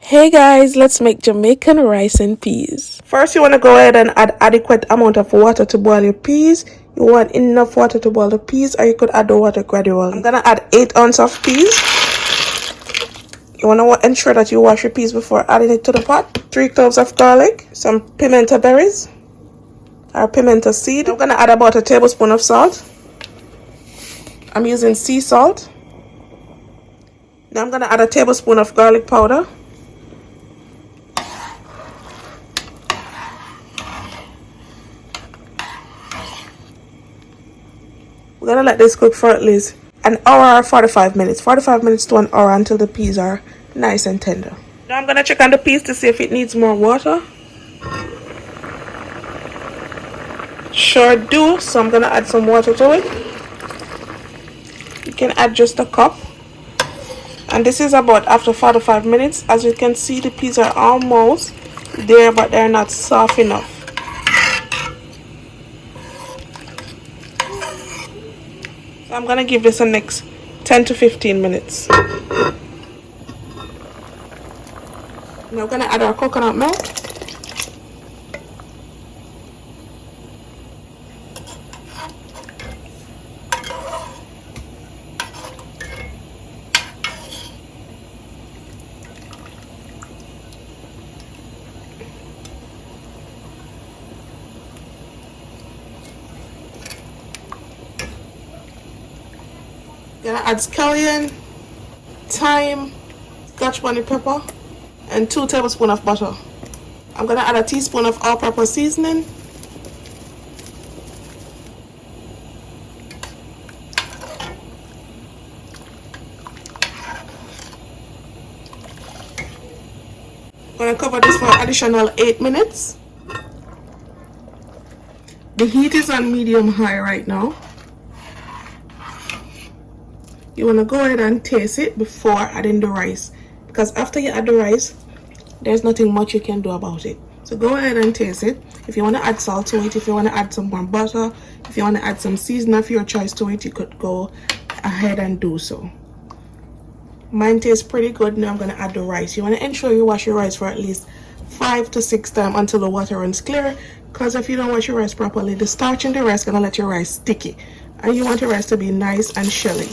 Hey guys, let's make Jamaican rice and peas. First, you want to go ahead and add adequate amount of water to boil your peas. You want enough water to boil the peas, or you could add the water gradually. I'm gonna add 8 ounces of peas. You want to ensure that you wash your peas before adding it to the pot. 3 cloves of garlic, some pimento berries or pimento seed. I'm gonna add about a tablespoon of salt. I'm using sea salt. Now I'm gonna add a tablespoon of garlic powder. We're gonna let this cook for at least an hour or 45 minutes. 45 minutes to an hour until the peas are nice and tender. Now I'm gonna check on the peas to see if it needs more water. Sure do, so I'm gonna add some water to it. You can add just a cup. And this is about after 45 minutes. As you can see, the peas are almost there, but they're not soft enough. So I'm gonna give this a next 10 to 15 minutes. Now we're gonna add our coconut milk. Gonna add scallion, thyme, Scotch bonnet pepper, and 2 tablespoons of butter. I'm gonna add a teaspoon of all-purpose seasoning. I'm gonna cover this for an additional 8 minutes. The heat is on medium-high right now. You want to go ahead and taste it before adding the rice, because after you add the rice, there's nothing much you can do about it. So go ahead and taste it. If you want to add salt to it, if you want to add some more butter, if you want to add some seasoning of your choice to it, you could go ahead and do so. Mine tastes pretty good. Now I'm going to add the rice. You want to ensure you wash your rice for at least 5 to 6 times until the water runs clear, because if you don't wash your rice properly, the starch in the rice is going to let your rice sticky, and you want your rice to be nice and shelly.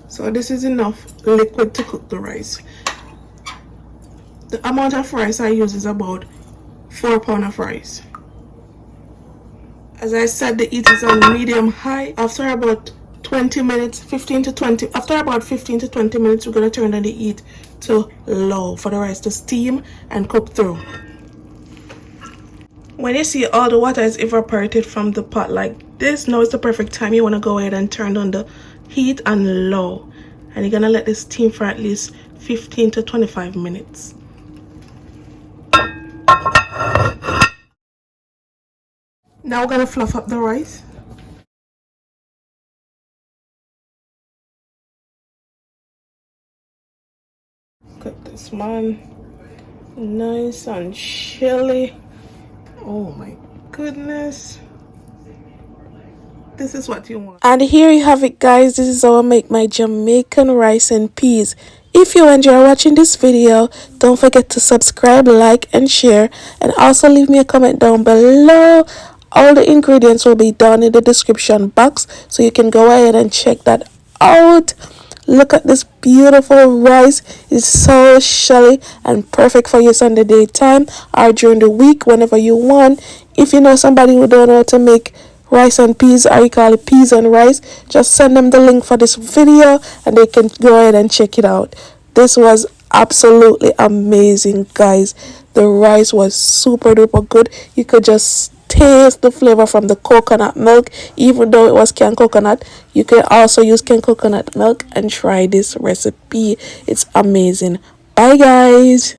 So this is enough liquid to cook the rice. The amount of rice I use is about 4 pounds of rice. As I said, the heat is on medium high. After about 20 minutes, after about 15 to 20 minutes, we're going to turn on the heat to low for the rice to steam and cook through. When you see all the water is evaporated from the pot like this, now is the perfect time. You want to go ahead and turn on the heat on low, and you're gonna let this steam for at least 15 to 25 minutes. Now we're gonna fluff up the rice. Cut this man nice and chilly. Oh my goodness, this is what you want. And here you have it, guys. This is how I make my Jamaican rice and peas. If you enjoy watching this video, don't forget to subscribe, like, and share, and also leave me a comment down below. All the ingredients will be down in the description box, so you can go ahead and check that out. Look at this beautiful rice. It's so shelly and perfect for use on the daytime or during the week, whenever you want. If you know somebody who don't know how to make rice and peas, or you call it peas and rice, just send them the link for this video and they can go ahead and check it out. This was absolutely amazing, guys. The rice was super duper good. You could just taste the flavor from the coconut milk. Even though it was canned coconut, you can also use canned coconut milk and try this recipe. It's amazing. Bye, guys.